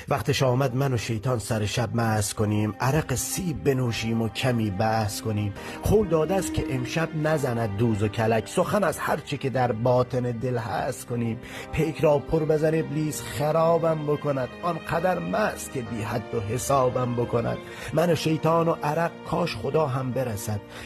وقتش آمد من و شیطان سر شب مست کنیم، عرق سیب بنوشیم و کمی بحث کنیم. قول داده است که امشب نزند دوز و کلک، سخن از هرچه که در باطن دل هست کنیم. پیک را پر بزن ابلیس خرابم بکند، آنقدر مست که بی حد و حسابم بکند. من و شیطان و عرق کاش خدا هم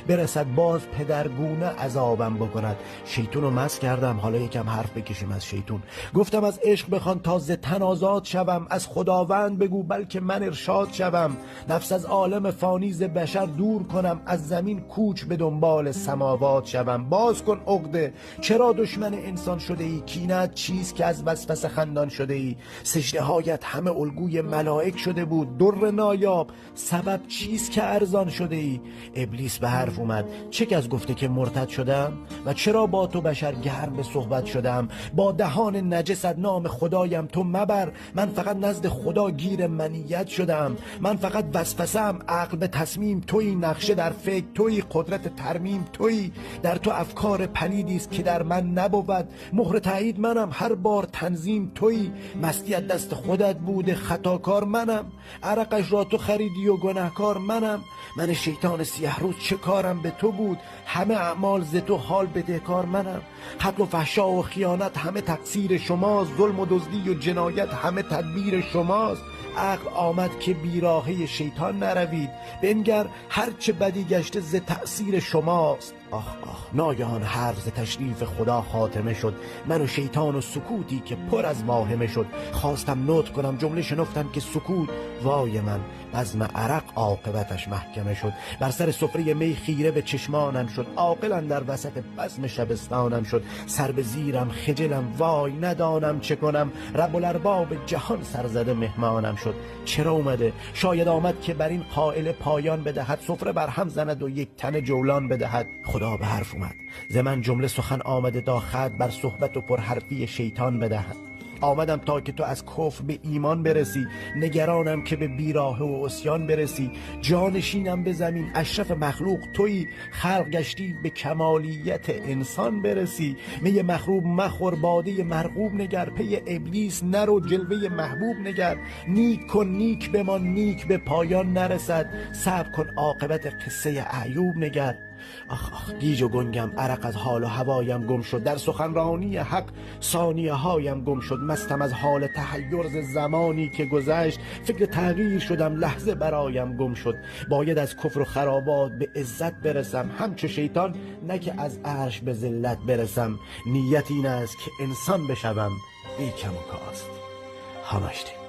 برسد باز پدرگونه عذابم بکند. شیطون رو مست کردم، حالا یکم حرف بکشیم از شیطون. گفتم از عشق بخوان تا ز تن آزاد شوم، از خداوند بگو بلکه من ارشاد شوم. نفس از عالم فانی ز بشر دور کنم، از زمین کوچ به دنبال سماوات شوم. باز کن عقده چرا دشمن انسان شده ای، کینت چیست که از وسوسه خندان شده ای. سجده هایت همه الگوی ملائک شده بود، در نایاب سبب چیست که ارزان شده ای. ابلیس به حرف اومد، چه کس گفته که مرتد شدم و چرا با تو بشر گرم به صحبت شدم. با دهان نجست نام خدایم تو مبر، من فقط نزد خدا گیر منیت شدم. من فقط وسوسه‌ام عقل به تصمیم تویی، نقشه در فکر تویی، قدرت ترمیم تویی. در تو افکار پلیدی است که در من نبود، مهر تایید منم هر بار تنظیم تویی. مستی از دست خودت بوده خطاکار منم، عرقش را تو خریدی و گناهکار منم. من شیطان سیه روز چه کارم به تو بود، همه اعمال ز تو حال بدهکار منم. قتل و فحشا و خیانت همه تقصیر شماست، ظلم و دزدی و جنایت همه تدبیر شماست. عقل آمد که بیراهه شیطان نروید، بنگر هرچه بدی گشته ز تأثیر شماست. آخ ناگهان حرف ز تشریف خدا خاتمه شد، من و شیطان و سکوتی که پر از واهمه شد. خواستم نطق کنم جمله شنفتم که سکوت، وای من بزم عرق عاقبتش محکمه شد. بر سر سفره می خیره به چشمانم شد، عاقل در وسط بزم شبستانم شد. سر به زیرم خجلم وای ندانم چه کنم، رب الارباب جهان سرزده مهمانم شد. چرا اومده؟ شاید آمد که بر این قائل پایان بدهد، سفره بر هم زند و یک تن جولان بدهد. خدا به حرف اومد، ز من جمله سخن آمده تا خط بر صحبت و پرحرفی شیطان بدهد. آمدم تا که تو از کفر به ایمان برسی، نگرانم که به بیراه و عصیان برسی. جانشینم به زمین اشرف مخلوق تویی، خلق گشتی به کمالیت انسان برسی. می مخروب مخور باده مرغوب نگر، پی ابلیس نرو جلوه محبوب نگر. نیک کن نیک بمان نیک به پایان نرسد، صبر کن عاقبت قصه ایوب نگر. آخ گیج و گنگم، عرق از حال و هوایم گم شد، در سخنرانی حق ثانیه هایم گم شد. مستم از حال تحیر ز زمانی که گذشت، فکر تغییر شدم لحظه برایم گم شد. باید از کفر و خرابات به عزت برسم، همچو شیطان نه که از عرش به ذلت برسم. نیت این است که انسان بشوم بی کم و کاست. همشتی